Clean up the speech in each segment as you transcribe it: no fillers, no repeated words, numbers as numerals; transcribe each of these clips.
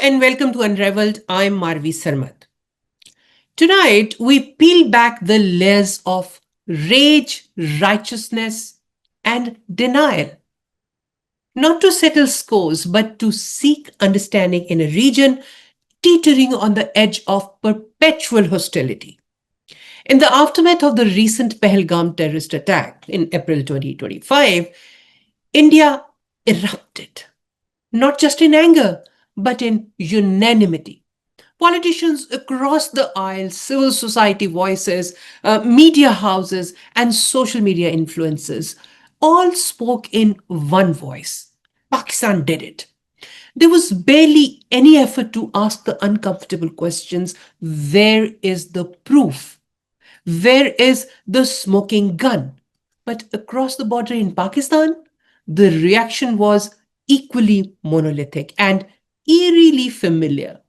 and welcome to Unraveled. I'm Marvi Sirmed. Tonight, we peel back the layers of rage, righteousness, and denial, not to settle scores, but to seek understanding in a region teetering on the edge of perpetual hostility. In the aftermath of the recent Pahalgam terrorist attack in April 2025, India erupted, not just in anger, but in unanimity. Politicians across the aisle, civil society voices, media houses, and social media influencers all spoke in one voice. Pakistan did it. There was barely any effort to ask the uncomfortable questions. Where is the proof? Where is the smoking gun? But across the border in Pakistan, the reaction was equally monolithic and eerily familiar.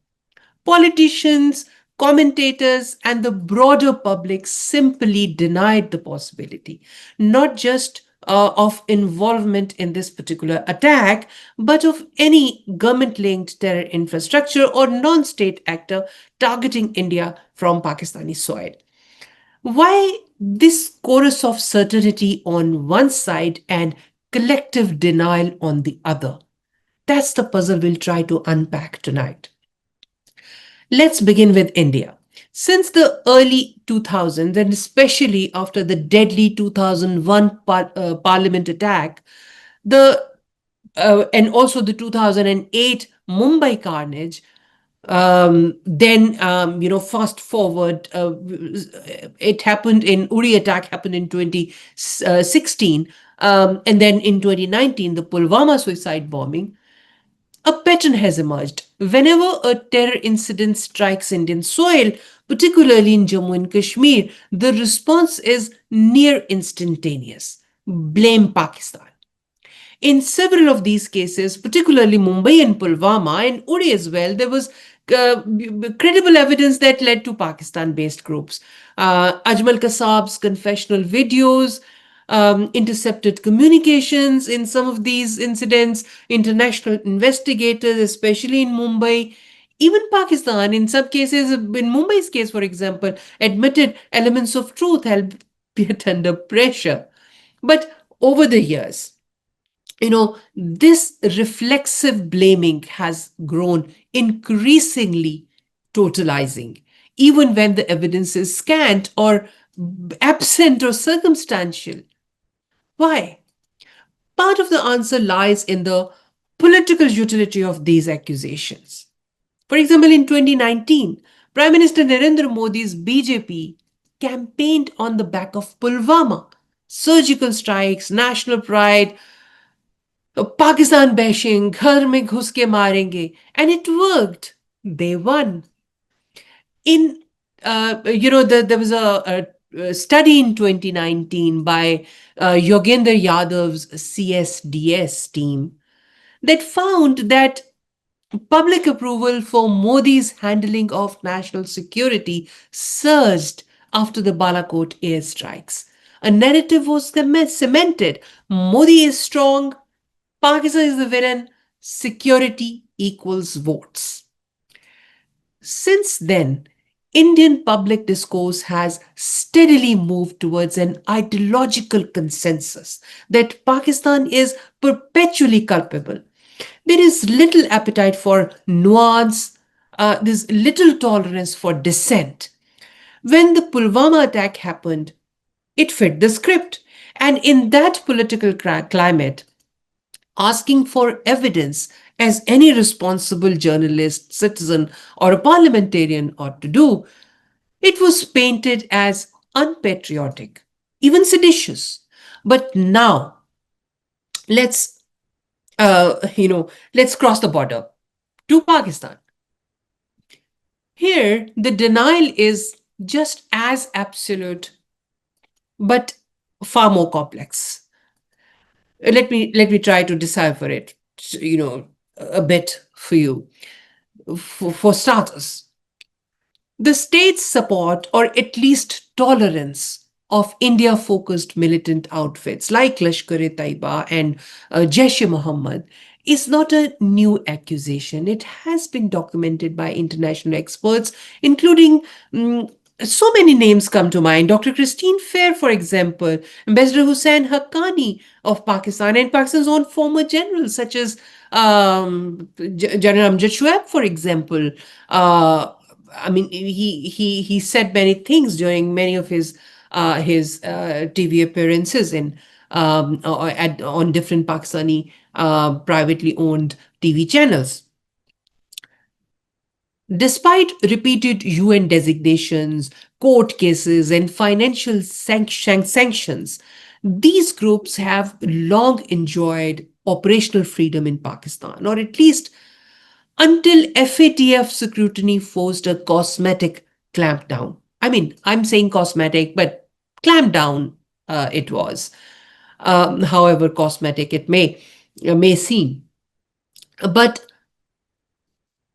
Politicians, commentators, and the broader public simply denied the possibility, not just of involvement in this particular attack, but of any government linked terror infrastructure or non state actor targeting India from Pakistani soil. Why this chorus of certainty on one side and collective denial on the other? That's the puzzle we'll try to unpack tonight. Let's begin with India. Since the early 2000s, and especially after the deadly 2001 parliament attack, the and also the 2008 Mumbai carnage, fast forward, it happened in Uri attack happened in 2016, and then in 2019, the Pulwama suicide bombing. A pattern has emerged. Whenever a terror incident strikes Indian soil, particularly in Jammu and Kashmir, the response is near instantaneous. Blame Pakistan. In several of these cases, particularly Mumbai and Pulwama and Uri as well, there was credible evidence that led to Pakistan-based groups. Ajmal Kasab's confessional videos, intercepted communications in some of these incidents, international investigators, especially in Mumbai, even Pakistan, in some cases, in Mumbai's case, for example, admitted elements of truth, albeit under pressure. But over the years, this reflexive blaming has grown increasingly totalizing, even when the evidence is scant or absent or circumstantial. Why? Part of the answer lies in the political utility of these accusations. For example, in 2019, Prime Minister Narendra Modi's BJP campaigned on the back of Pulwama, surgical strikes, national pride, Pakistan bashing, ghar mein ghus ke marenge, and it worked. They won. There was a study in 2019 by Yogendra Yadav's CSDS team that found that public approval for Modi's handling of national security surged after the Balakot airstrikes. A narrative was cemented. Modi is strong, Pakistan is the villain, security equals votes. Since then, Indian public discourse has steadily moved towards an ideological consensus that Pakistan is perpetually culpable. There is little appetite for nuance, there's little tolerance for dissent. When the Pulwama attack happened, it fit the script. And in that political climate, asking for evidence, as any responsible journalist, citizen, or a parliamentarian ought to do, it was painted as unpatriotic, even seditious. But now, let's let's cross the border to Pakistan. Here, the denial is just as absolute, but far more complex. Let me try to decipher it, a bit for you. For starters, the state's support, or at least tolerance, of India-focused militant outfits like Lashkar-e-Taiba and Jaish-e-Mohammed is not a new accusation. It has been documented by international experts, including so many names come to mind. Dr. Christine Fair, for example, Ambassador Hussain Haqqani of Pakistan, and Pakistan's own former generals, such as General Amjad Shoaib, for example. I mean, he said many things during many of his TV appearances on different Pakistani privately owned TV channels. Despite repeated UN designations, court cases, and financial sanctions, these groups have long enjoyed operational freedom in Pakistan, or at least until FATF scrutiny forced a cosmetic clampdown. I mean, I'm saying cosmetic, but clampdown it was. However cosmetic it may seem. But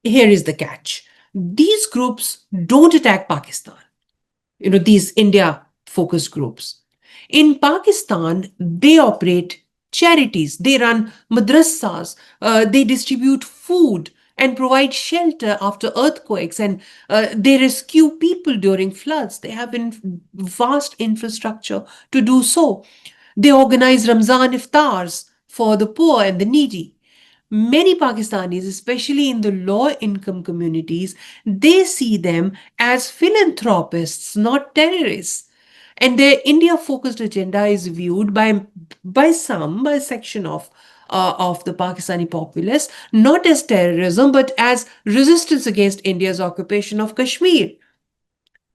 here is the catch. These groups don't attack Pakistan. These India focused groups. In Pakistan, they operate charities, they run madrasas, they distribute food and provide shelter after earthquakes, and they rescue people during floods. They have vast infrastructure to do so. They organize Ramzan iftars for the poor and the needy. Many Pakistanis, especially in the low income communities, they see them as philanthropists, not terrorists. And their India focused agenda is viewed by a section of the Pakistani populace, not as terrorism, but as resistance against India's occupation of Kashmir,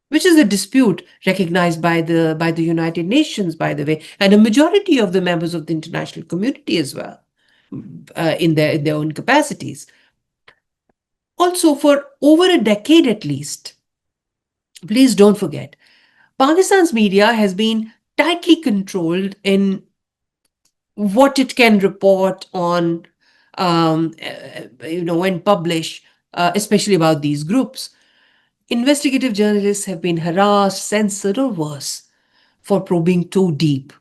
which is a dispute recognized by the United Nations, by the way, and a majority of the members of the international community as well, in their own capacities. Also, for over a decade at least, please don't forget, Pakistan's media has been tightly controlled in what it can report on, and publish, especially about these groups. Investigative journalists have been harassed, censored, or worse for probing too deep.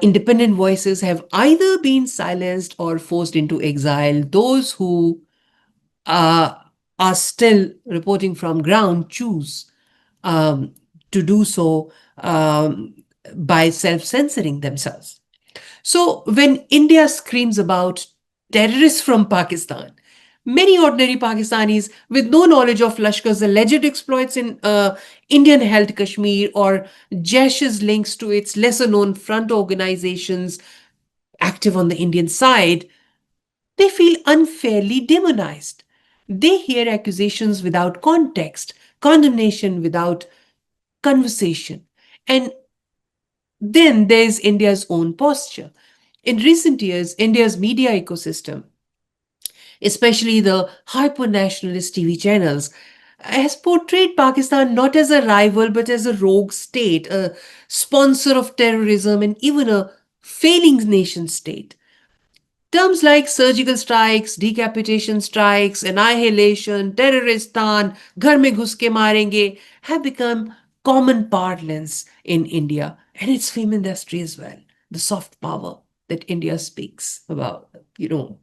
Independent voices have either been silenced or forced into exile. Those who uh, are still reporting from ground choose um, to do so by self-censoring themselves. So when India screams about terrorists from Pakistan, many ordinary Pakistanis with no knowledge of Lashkar's alleged exploits in Indian-held Kashmir or Jaish's links to its lesser-known front organizations active on the Indian side, they feel unfairly demonized. They hear accusations without context, condemnation without conversation. And then there's India's own posture. In recent years, India's media ecosystem, especially the hyper-nationalist TV channels, has portrayed Pakistan not as a rival but as a rogue state, a sponsor of terrorism, and even a failing nation state. Terms like surgical strikes, decapitation strikes, annihilation, terroristan, ghar mein ghus ke marenge have become common parlance in India and its film industry as well. The soft power that India speaks about,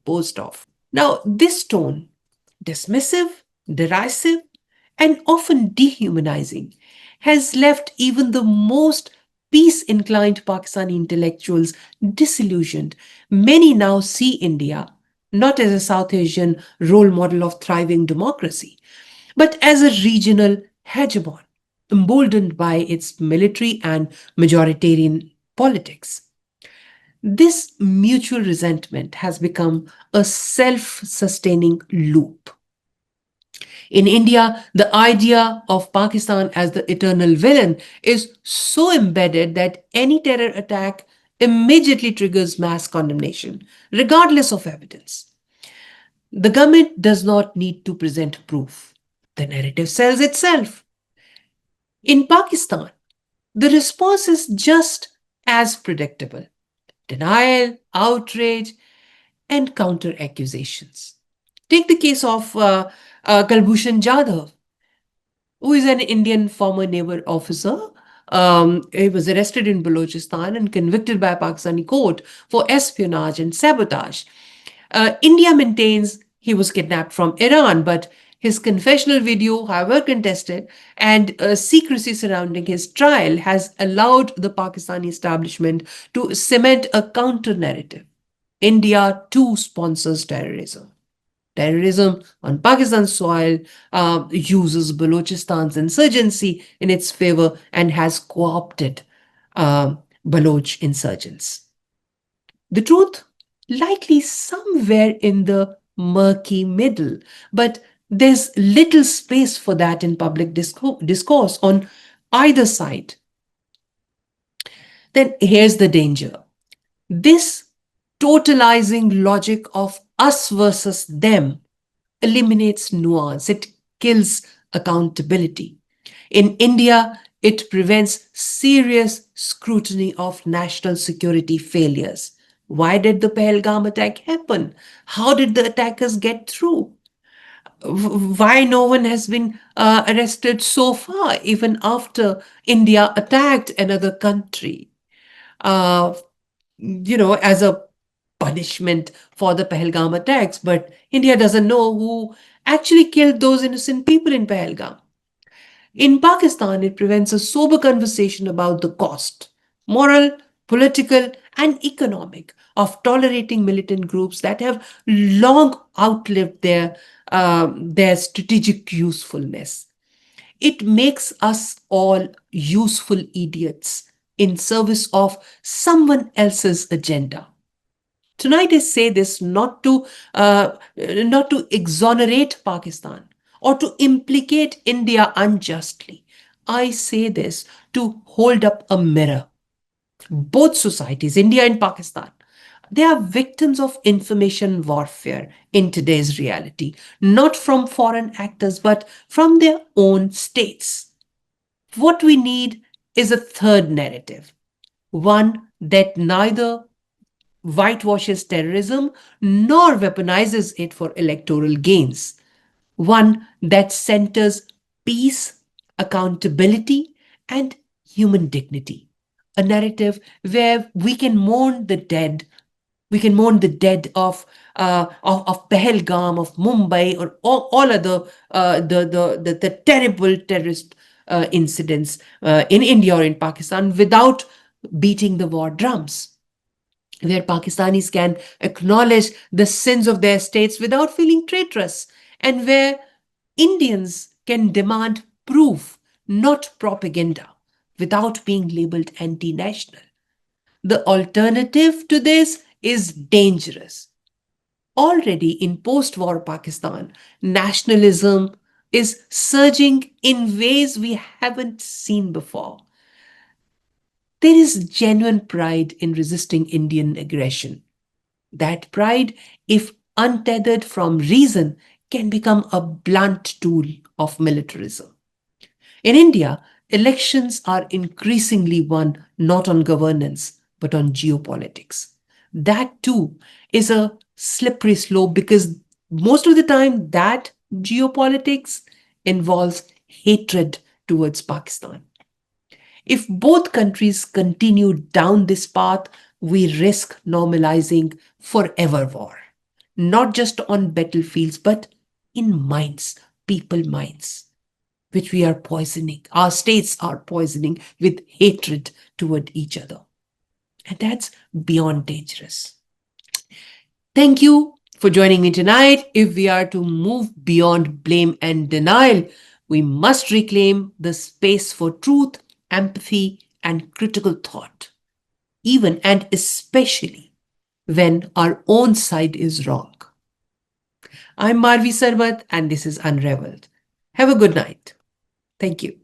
boast of. Now, this tone, dismissive, derisive, and often dehumanizing, has left even the most peace inclined Pakistani intellectuals disillusioned. Many now see India not as a South Asian role model of thriving democracy, but as a regional hegemon, emboldened by its military and majoritarian politics. This mutual resentment has become a self sustaining loop. In India, the idea of Pakistan as the eternal villain is so embedded that any terror attack immediately triggers mass condemnation, regardless of evidence. The government does not need to present proof. The narrative sells itself. In Pakistan, the response is just as predictable: denial, outrage, and counter accusations. Take the case of Kalbhushan Jadhav, who is an Indian former naval officer. He was arrested in Balochistan and convicted by a Pakistani court for espionage and sabotage. India maintains he was kidnapped from Iran, but his confessional video, however contested, and secrecy surrounding his trial has allowed the Pakistani establishment to cement a counter narrative. India too sponsors terrorism. Terrorism on Pakistan soil uses Balochistan's insurgency in its favor and has co opted Baloch insurgents. The truth, likely somewhere in the murky middle, but there's little space for that in public discourse on either side. Then here's the danger. This totalizing logic of us versus them eliminates nuance, it kills accountability. In India, it prevents serious scrutiny of national security failures. Why did the Pahalgam attack happen? How did the attackers get through? Why no one has been arrested so far, even after India attacked another country? Uh, as a punishment for the Pahalgam attacks, but India doesn't know who actually killed those innocent people in Pahalgam. In Pakistan, it prevents a sober conversation about the cost, moral, political, and economic, of tolerating militant groups that have long outlived their strategic usefulness. It makes us all useful idiots in service of someone else's agenda. Tonight I say this not to exonerate Pakistan or to implicate India unjustly. I say this to hold up a mirror. Both societies, India and Pakistan, they are victims of information warfare in today's reality, not from foreign actors, but from their own states. What we need is a third narrative, one that neither whitewashes terrorism nor weaponizes it for electoral gains, one that centers peace, accountability, and human dignity. A narrative where we can mourn the dead of Pahalgam, of Mumbai, or all other the terrible terrorist incidents in India or in Pakistan without beating the war drums, where Pakistanis can acknowledge the sins of their states without feeling traitorous, and where Indians can demand proof, not propaganda, without being labeled anti national. The alternative to this is dangerous. Already in post war Pakistan, nationalism is surging in ways we haven't seen before. There is genuine pride in resisting Indian aggression. That pride, if untethered from reason, can become a blunt tool of militarism. In India, elections are increasingly won not on governance, but on geopolitics. That too is a slippery slope because most of the time that geopolitics involves hatred towards Pakistan. If both countries continue down this path, we risk normalizing forever war, not just on battlefields, but in minds, people minds, which we are poisoning. Our states are poisoning with hatred toward each other. And that's beyond dangerous. Thank you for joining me tonight. If we are to move beyond blame and denial, we must reclaim the space for truth, empathy, and critical thought, even and especially when our own side is wrong. I'm Marvi Sirmed, and this is Unraveled. Have a good night. Thank you.